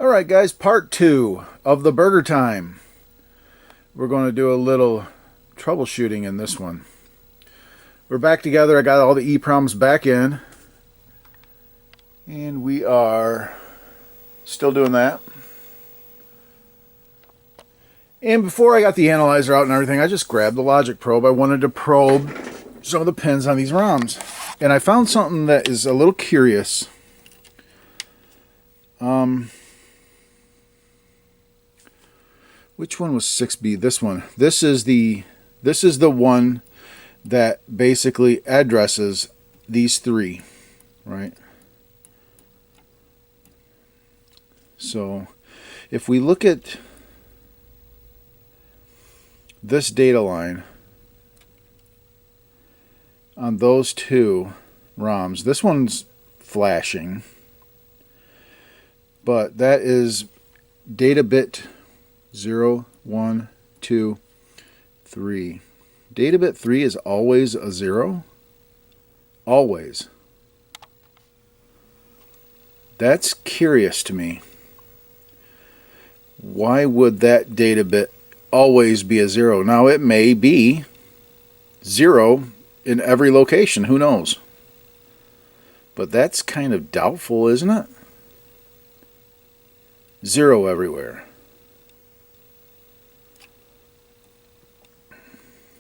Alright guys, part 2 of the BurgerTime. We're going to do a little troubleshooting in this one. We're back together. I got all the EPROMs back in. And we are still doing that. And before I got the analyzer out and everything, I just grabbed the logic probe. I wanted to probe some of the pins on these ROMs. And I found something that is a little curious. Which one was 6B? This one. This is the one that basically addresses these three, right? So if we look at this data line on those two ROMs, this one's flashing, but that is data bit 0, 1, 2, 3. Data bit 3 is always a 0. Always. That's curious to me. Why would that data bit always be a 0? Now it may be 0 in every location. Who knows? But that's kind of doubtful, isn't it? 0 everywhere.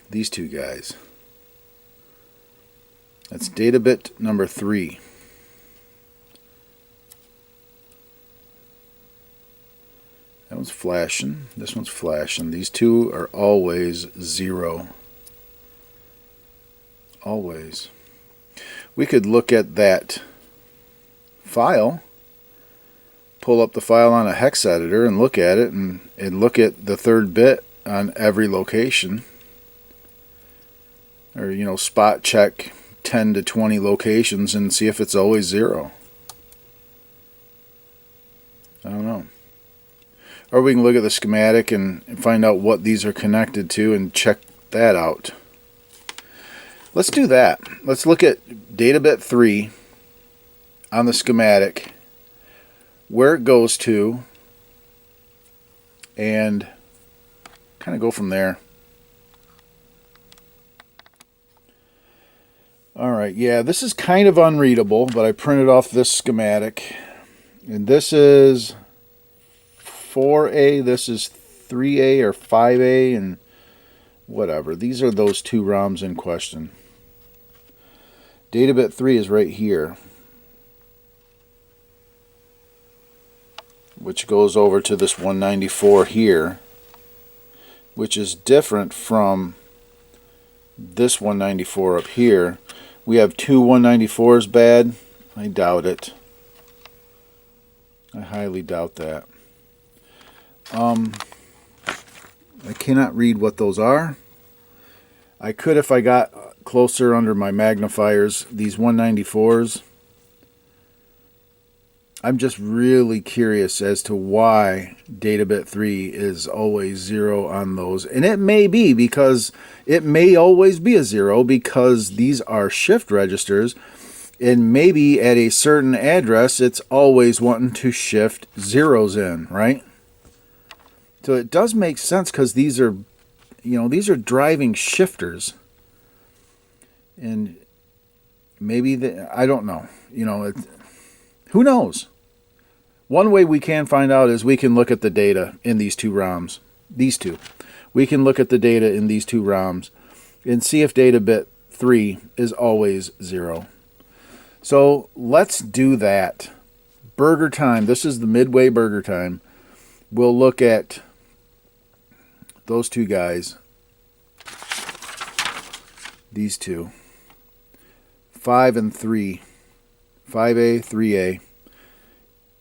These two guys. That's data bit number 3. That one's flashing. This one's flashing. These two are always 0. Always. We could look at that file, pull up the file on a hex editor and look at it and look at the third bit on every location. Or, you know, spot check 10 to 20 locations and see if it's always 0. I don't know. Or we can look at the schematic and find out what these are connected to and check that out. Let's do that. Let's look at data bit 3 on the schematic, where it goes to, and kind of go from there. Alright, yeah, this is kind of unreadable, but I printed off this schematic. And this is 4A, this is 3A or 5A, and whatever. These are those two ROMs in question. Data bit 3 is right here, which goes over to this 194 here, which is different from this 194 up here. We have two 194s bad. I doubt it. I highly doubt that. I cannot read what those are. I could if I got closer under my magnifiers. These 194s. I'm just really curious as to why data bit 3 is always 0 on those. And it may be because it may always be a 0 because these are shift registers. And maybe at a certain address, it's always wanting to shift zeros in, right? So it does make sense because these are, you know, these are driving shifters. And maybe, I don't know, you know, who knows? One way we can find out is we can look at the data in these two ROMs. These two. We can look at the data in these two ROMs and see if data bit 3 is always 0. So let's do that. BurgerTime. This is the Midway BurgerTime. We'll look at those two guys. These two. 5 and 3. 5A, 3A.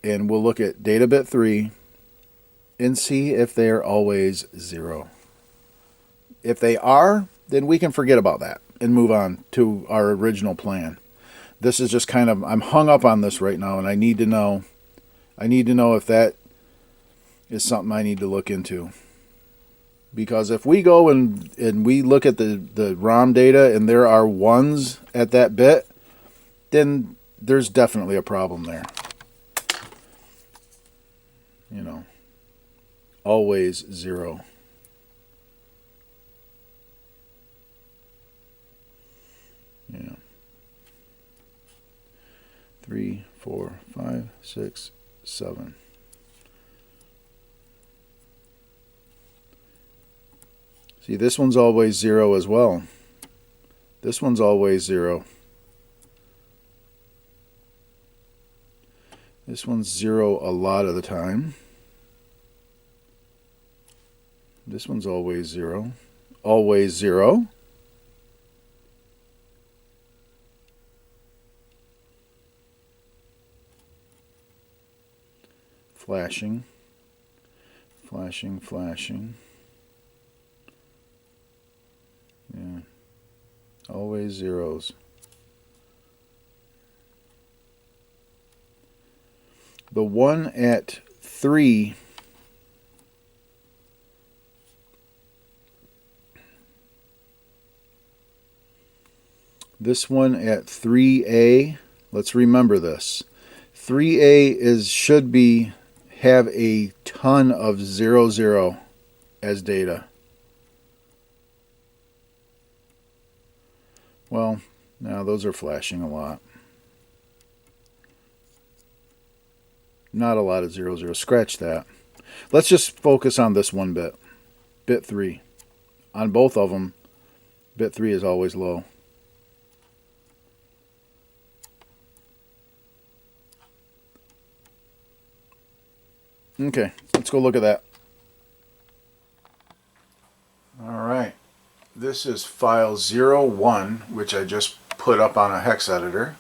And we'll look at data bit 3 and see if they're always 0. If they are, then we can forget about that and move on to our original plan. This is just kind of, I'm hung up on this right now, and I need to know if that is something I need to look into. Because if we go and we look at the ROM data and there are 1s at that bit, then there's definitely a problem there. you know, always 0. Yeah. 3, 4, 5, 6, 7. See, this one's always 0 as well. This one's always 0. This one's 0 a lot of the time. This one's always 0. Always 0. Flashing. Flashing, flashing. Yeah. Always zeros. The one at 3 this one at 3A, let's remember this. 3A should have a ton of 0, 0 as data. Well, now those are flashing a lot. Not a lot of 0, 0. Scratch that. Let's just focus on this one bit. Bit 3. On both of them, bit 3 is always low. Okay, let's go look at that. Alright, this is file 01, which I just put up on a hex editor.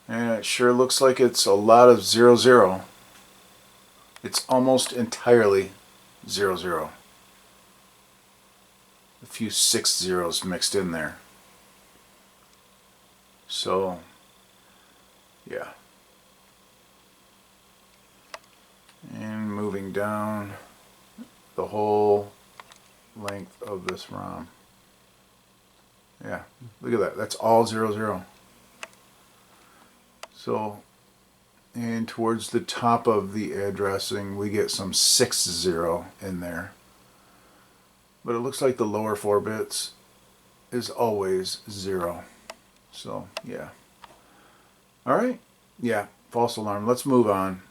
And it sure looks like it's a lot of 0, 0. It's almost entirely 0, 0. A few 6 zeros mixed in there. So, yeah. And moving down the whole length of this ROM. Yeah, look at that. That's all 0, 0. So, and towards the top of the addressing, we get some 6, 0 in there. But it looks like the lower 4 bits is always 0. So, yeah. Alright. Yeah, false alarm. Let's move on.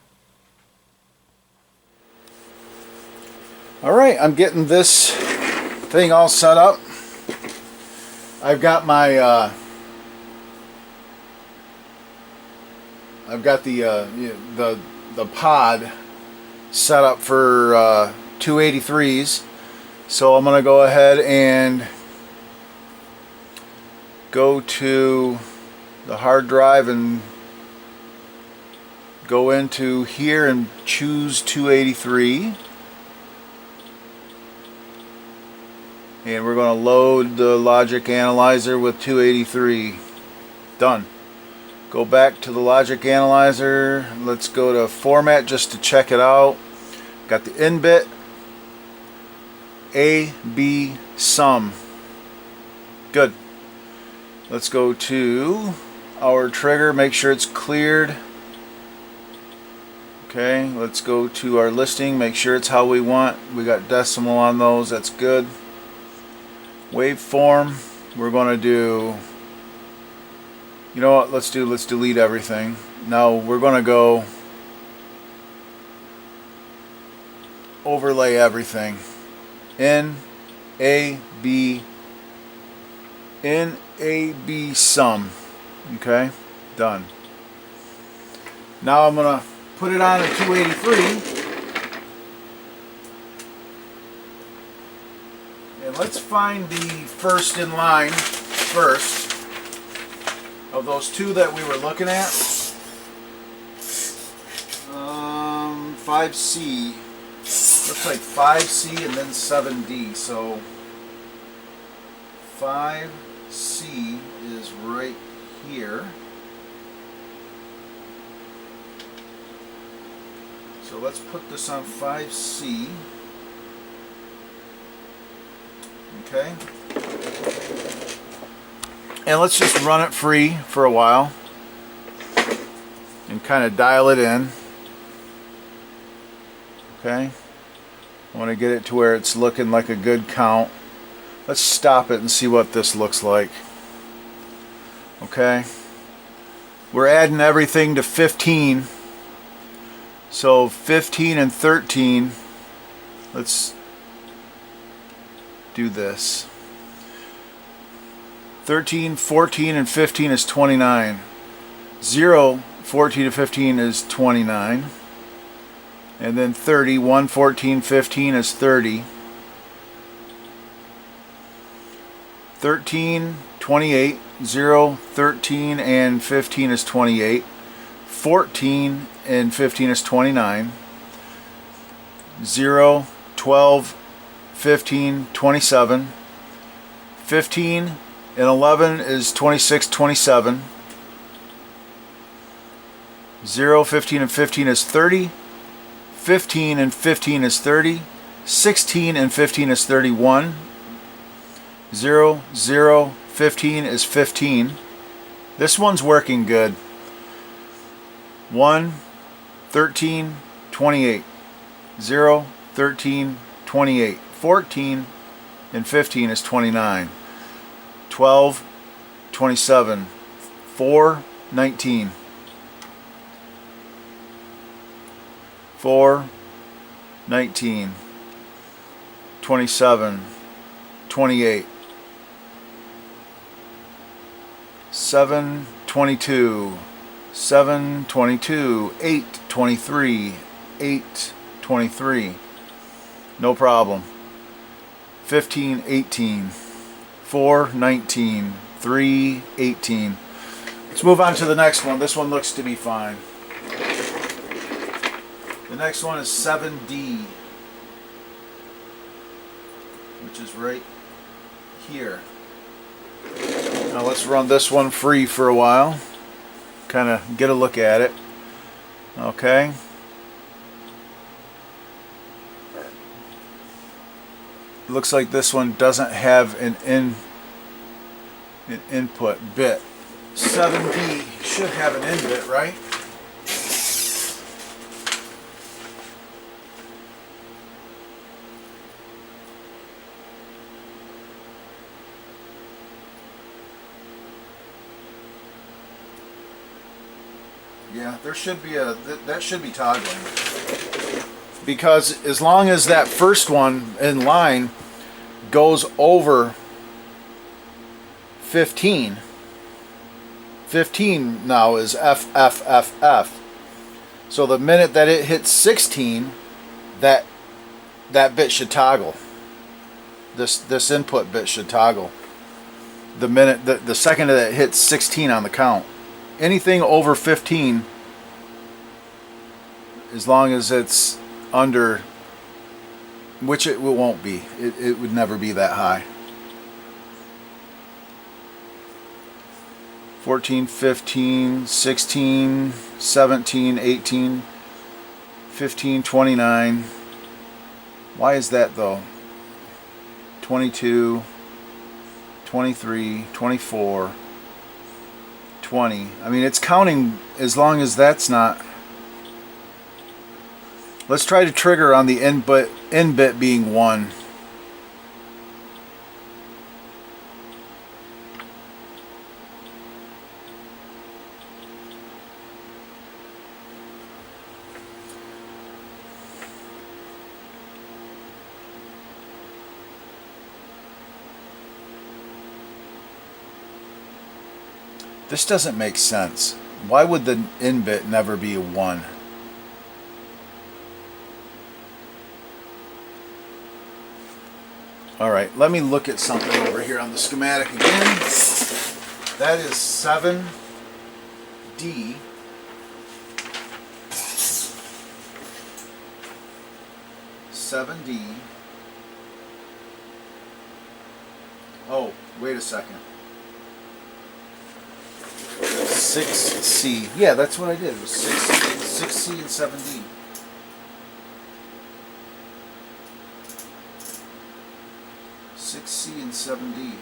Alright, I'm getting this thing all set up. I've got my I've got the pod set up for 283s, so I'm gonna go ahead and go to the hard drive and go into here and choose 283, and we're going to load the logic analyzer with 283. Done. Go back to the logic analyzer. Let's go to format just to check it out. Got the in bit, A, B, sum. Good. Let's go to our trigger, make sure it's cleared. Okay, let's go to our listing, make sure it's how we want. We got decimal on those, that's good. Waveform, we're going to do, you know what, let's delete everything. Now we're going to go overlay everything. N, A, B, sum. Okay, done. Now I'm going to put it on a 283. And let's find the first in line first of those two that we were looking at. 5C. Looks like 5C and then 7D. So 5C is right here. So let's put this on 5C. Okay. And let's just run it free for a while and kind of dial it in. Okay. I want to get it to where it's looking like a good count. Let's stop it and see what this looks like. Okay. We're adding everything to 15. So 15 and 13. Let's do this. 13, 14, and 15 is 29. 0, 14 to 15 is 29. And then 30, 1, 14, 15 is 30. 13, 28, 0, 13, and 15 is 28. 14 and 15 is 29. 0, 12, 15, 27. 15 and 11 is 26, 27. 0, 15, and 15 is 30. 15 and 15 is 30. 16 and 15 is 31. 0, 0, 15 is 15. This one's working good. 1, 13, 28. 0, 13, 28. 14 and 15 is 29. 12, 27. 4, 19. 4, 19. 27, 28. 7, 22. 7, 22. 8, 23. 8, 23. No problem. 15, 18. 4, 19. 3, 18. Let's move on to the next one. This one looks to be fine. The next one is 7D, which is right here. Now let's run this one free for a while. Kind of get a look at it. Okay. Looks like this one doesn't have an input bit. 7D should have an in bit, right? Yeah, there should be that should be toggling. Because as long as that first one in line goes over 15, 15 now is F, F, F, F. So the minute that it hits 16, that bit should toggle. This input bit should toggle. The minute the second that it hits 16 on the count. Anything over 15, as long as it's under, which it won't be, it would never be that high. 14, 15, 16, 17, 18, 15, 29. Why is that though? 22, 23, 24. 20. I mean, it's counting as long as that's not. Let's try to trigger on the in bit being 1. This doesn't make sense. Why would the in bit never be a 1? Alright, let me look at something over here on the schematic again. That is 7D. 7D. Oh, wait a second. 6C. Yeah, that's what I did. It was 6C and 7D. C and 7D.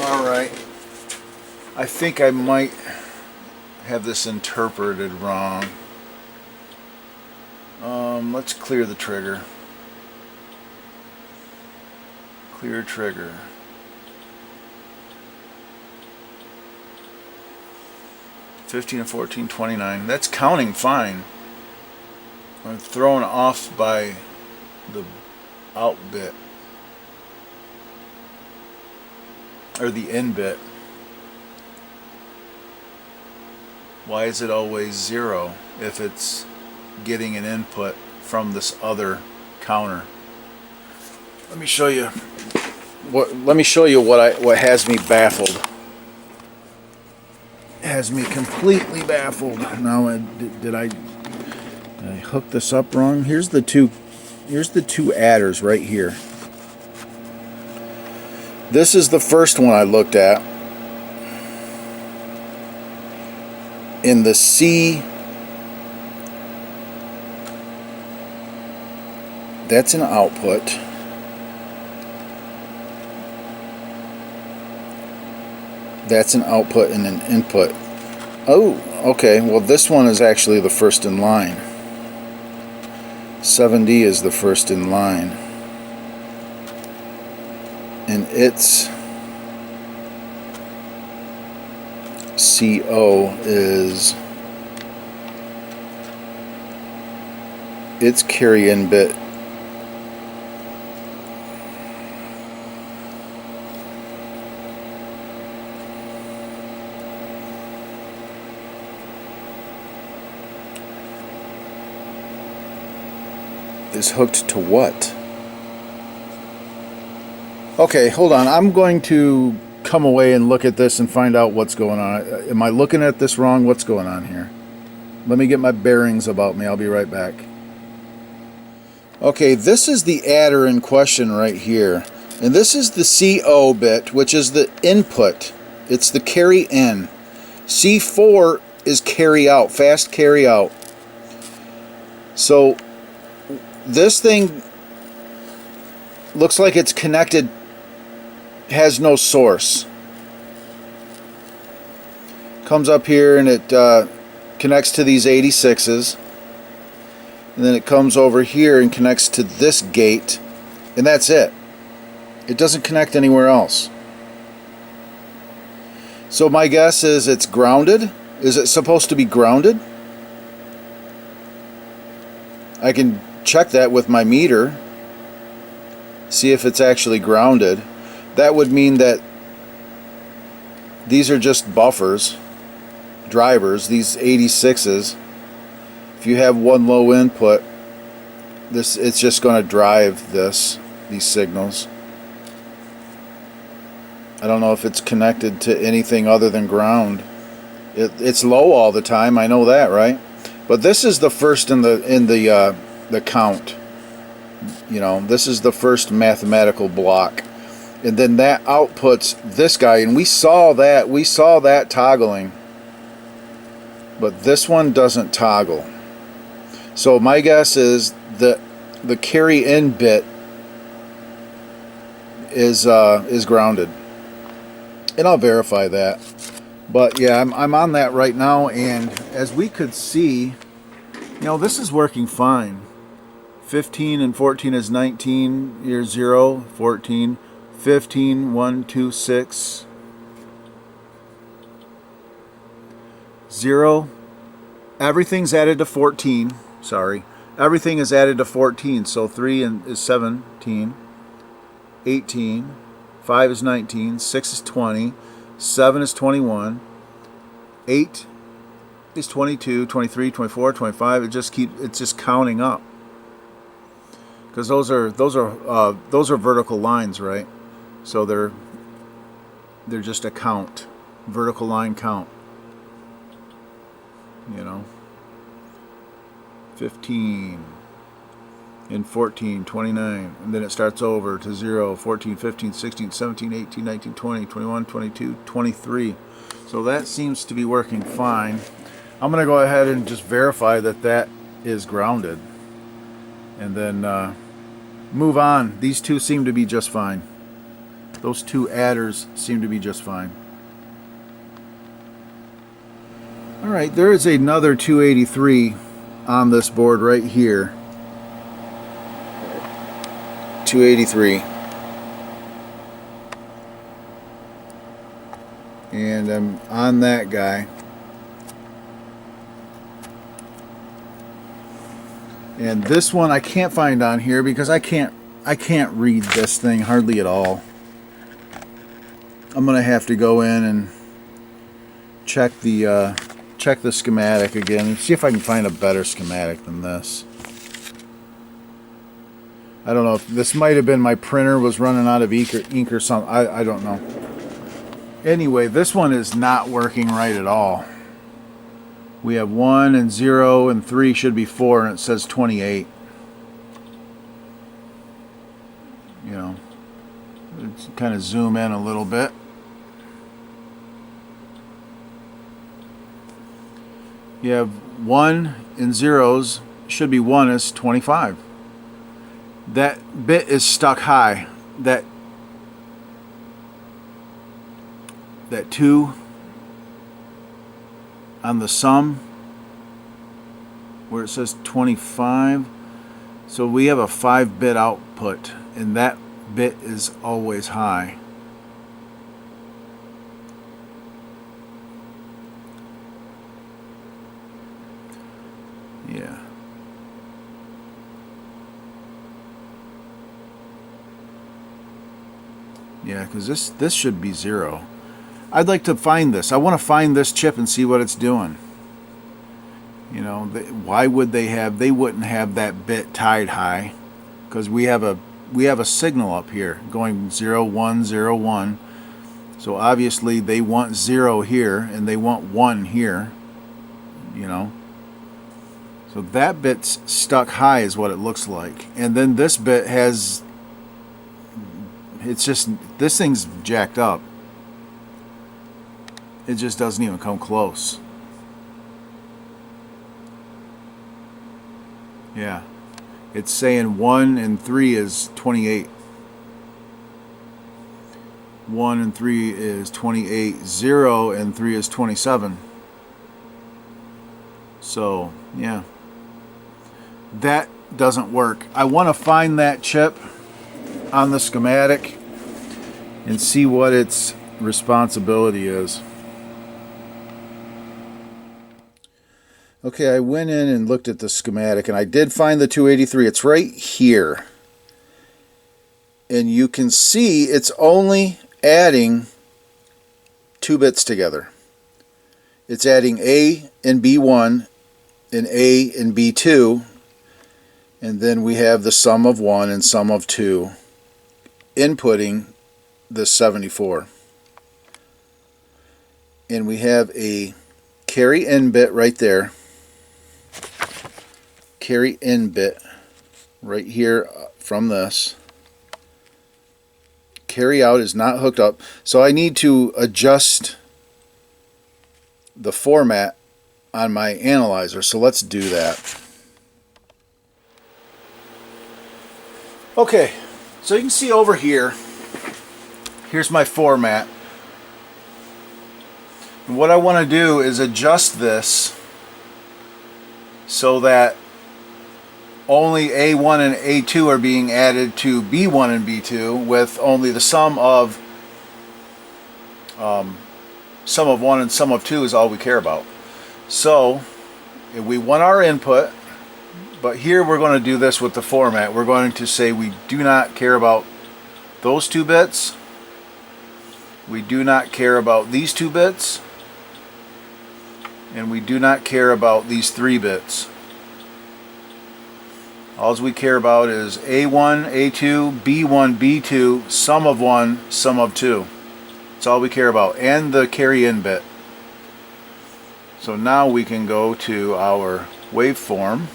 Alright, I think I might have this interpreted wrong. Let's clear the trigger. Clear trigger. $15 and $14, $29. That's counting fine. I'm thrown off by the out bit. Or the in bit. Why is it always 0 if it's getting an input from this other counter? Let me show you what has me baffled. Has me completely baffled. Now, did I hook this up wrong? Here's the two adders right here. This is the first one I looked at. In the C, that's an output. That's an output and an input. Oh, okay. Well, this one is actually the first in line. 7D is the first in line. And its CO is its carry in bit. Is hooked to what? Okay, hold on. I'm going to come away and look at this and find out what's going on. Am I looking at this wrong? What's going on here? Let me get my bearings about me. I'll be right back. Okay, this is the adder in question right here. And this is the CO bit, which is the input. It's the carry in. C4 is carry out, fast carry out. So this thing looks like it's connected, has no source. Comes up here and it connects to these 86s. And then it comes over here and connects to this gate. And that's it. It doesn't connect anywhere else. So my guess is it's grounded. Is it supposed to be grounded? I can check that with my meter. See if it's actually grounded. That would mean that these are just buffers, drivers, these 86s. If you have one low input, it's just going to drive these signals. I don't know if it's connected to anything other than ground. It's low all the time, I know that, right? But this is the first in the count. You know, this is the first mathematical block. And then that outputs this guy, and we saw that toggling. But this one doesn't toggle. So my guess is that the carry in bit is grounded. And I'll verify that. But yeah, I'm on that right now, and as we could see, you know, this is working fine. 15 and 14 is 19. Here's 0, 14, 15, 1, 2, 6, 0. Everything's added to 14. Sorry. Everything is added to 14. So 3 is 17, 18, 5 is 19, 6 is 20, 7 is 21, 8 is 22, 23, 24, 25. It's just counting up. Because those are vertical lines, right? So they're just a count, vertical line count. You know, 15 and 14, 29, and then it starts over to 0, 14, 15, 16, 17, 18, 19, 20, 21, 22, 23. So that seems to be working fine. I'm going to go ahead and just verify that is grounded, and then move on. These two seem to be just fine. Those two adders seem to be just fine. Alright, there is another 283 on this board right here. 283. And I'm on that guy. And this one I can't find on here because I can't read this thing hardly at all. I'm gonna have to go in and check the schematic again and see if I can find a better schematic than this. I don't know if this might have been my printer was running out of ink or something. I don't know. Anyway, this one is not working right at all. We have 1 and 0 and 3 should be 4 and it says 28. You know, let's kind of zoom in a little bit. You have 1 and zeros should be 1 is 25. That bit is stuck high. That 2 on the sum where it says 25. So we have a 5-bit output and that bit is always high. Yeah. Yeah, because this should be 0. I'd like to find this. I want to find this chip and see what it's doing. You know, why would they wouldn't have that bit tied high, because we have a signal up here going 0 1 0 1. So obviously they want 0 here and they want 1 here. You know. So that bit's stuck high is what it looks like. And then this bit has, it's just, this thing's jacked up. It just doesn't even come close. Yeah. It's saying 1 and 3 is 28. 1 and 3 is 28. 0 and 3 is 27. So, yeah. That doesn't work. I want to find that chip on the schematic and see what its responsibility is. Okay, I went in and looked at the schematic and I did find the 283. It's right here. And you can see it's only adding 2 bits together. It's adding A and B1 and A and B2. And then we have the sum of 1 and sum of 2 inputting the 74. And we have a carry in bit right there. Carry in bit right here from this. Carry out is not hooked up. So I need to adjust the format on my analyzer. So let's do that. Okay, so you can see over here, here's my format. And what I want to do is adjust this so that only A1 and A2 are being added to B1 and B2 with only the sum of 1 and sum of 2 is all we care about. So if we want our input, but here we're going to do this with the format. We're going to say we do not care about those 2 bits. We do not care about these 2 bits. And we do not care about these 3 bits. All we care about is A1, A2, B1, B2, sum of 1, sum of 2. That's all we care about. And the carry in bit. So now we can go to our waveform.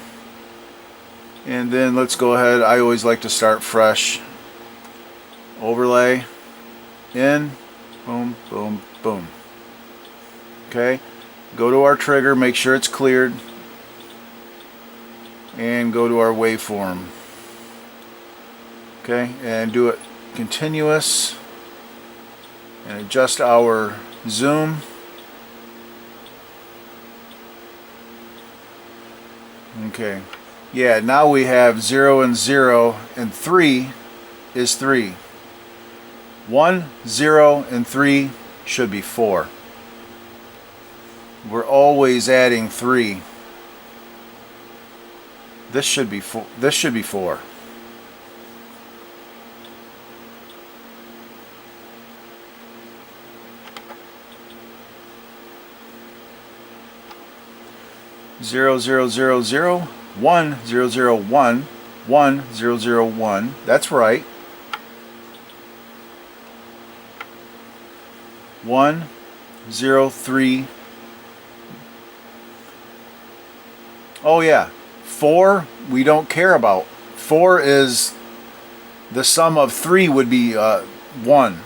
And then let's go ahead. I always like to start fresh. Overlay. In. Boom, boom, boom. Okay. Go to our trigger. Make sure it's cleared. And go to our waveform. Okay. And do it continuous. and adjust our zoom. Okay, yeah, now we have 0 and 0, and 3 is 3. 1, 0, and 3 should be 4. We're always adding 3. This should be 4. This should be 4. Zero zero zero zero 1 0 0 1 1 0 0 1. That's right. 1 0 3. Oh yeah, 4 we don't care about. 4 is the sum of 3 would be 1,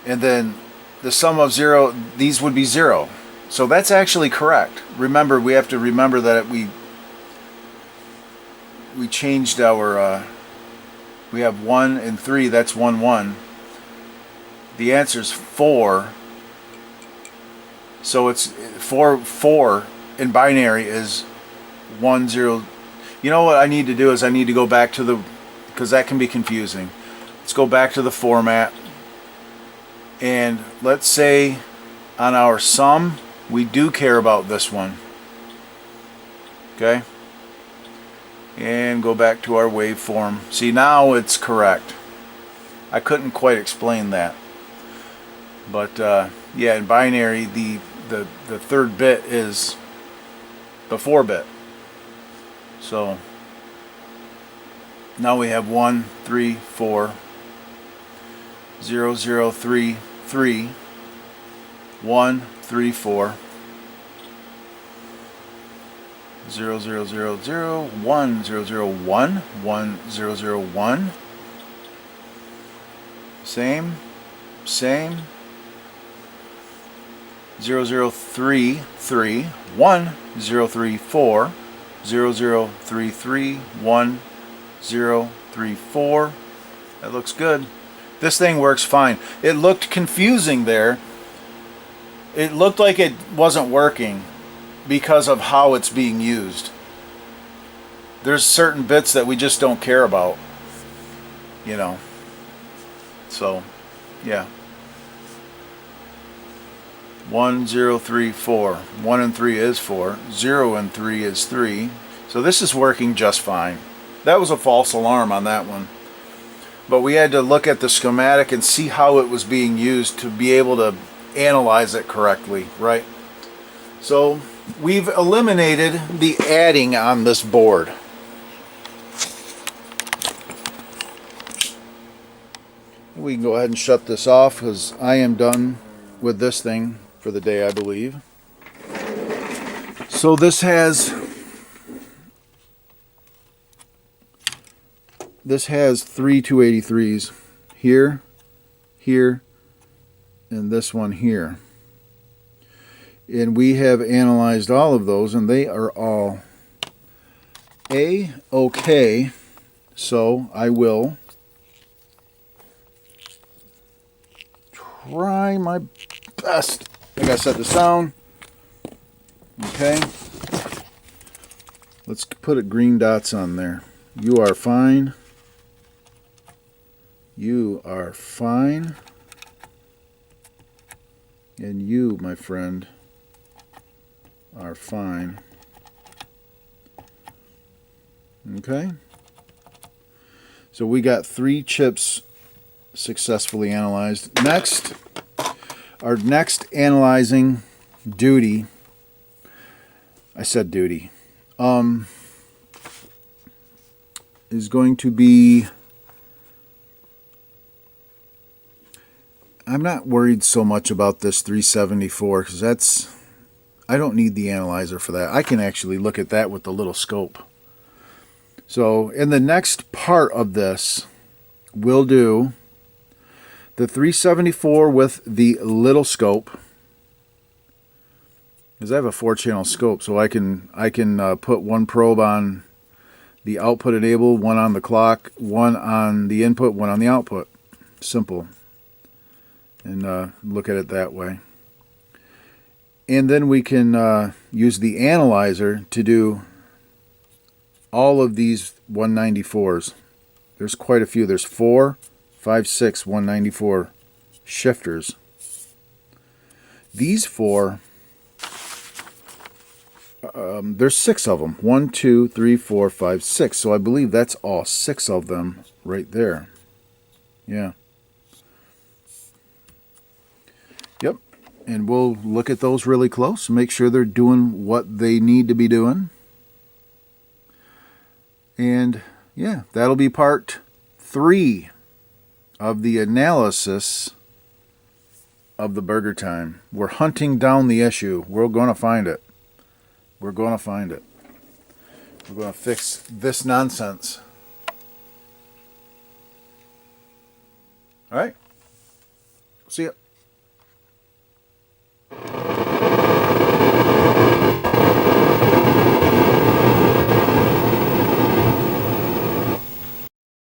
and then the sum of 0, these would be 0. So that's actually correct. Remember, we have to remember that we changed our, we have 1 and 3, that's 1 1. The answer is 4. So it's 4 in binary is 1 0. You know what I need to do is I need to go back to the, because that can be confusing. Let's go back to the format, and let's say on our sum we do care about this one. Okay, and go back to our waveform. See, now it's correct. I couldn't quite explain that, but yeah, in binary the third bit is the 4-bit. So now we have 1 3 4 0 0 3 3 1 3 4 0 0 0 0 1 0 0 1 1 0 0 1. Same 0 0 3 3 1 0 3 4 0 0 3 3 1 0 3 4. That looks good. This thing works fine. It looked confusing there. It looked like it wasn't working because of how it's being used. There's certain bits that we just don't care about, you know. So, yeah. 1 0 3 4. 1 and 3 is 4. 0 and 3 is 3. So this is working just fine. That was a false alarm on that one. But we had to look at the schematic and see how it was being used to be able to analyze it correctly, right? So we've eliminated the adding on this board. We can go ahead and shut this off because I am done with this thing for the day, I believe. So this has 3 283s here, here, and this one here. And we have analyzed all of those, and they are all A-OK. So I will try my best. I gotta set this down. Okay. Let's put green dots on there. You are fine. You are fine. And you, my friend, are fine. Okay. So we got 3 chips successfully analyzed. Next, our next analyzing duty, I said duty, is going to be, I'm not worried so much about this 374 because I don't need the analyzer for that. I can actually look at that with the little scope. So in the next part of this, we'll do the 374 with the little scope, because I have a 4-channel scope, so I can put one probe on the output enable, one on the clock, one on the input, one on the output. Simple. and look at it that way. And then we can use the analyzer to do all of these 194s. There's quite a few. There's 4, 5, 6 194 shifters. These 4, there's 6 of them. 1, 2, 3, 4, 5, 6. So I believe that's all 6 of them right there. Yeah. Yep. And we'll look at those really close, make sure they're doing what they need to be doing. And yeah, that'll be part 3 of the analysis of the BurgerTime. We're hunting down the issue. We're going to find it. We're going to find it. We're going to fix this nonsense. All right. See ya.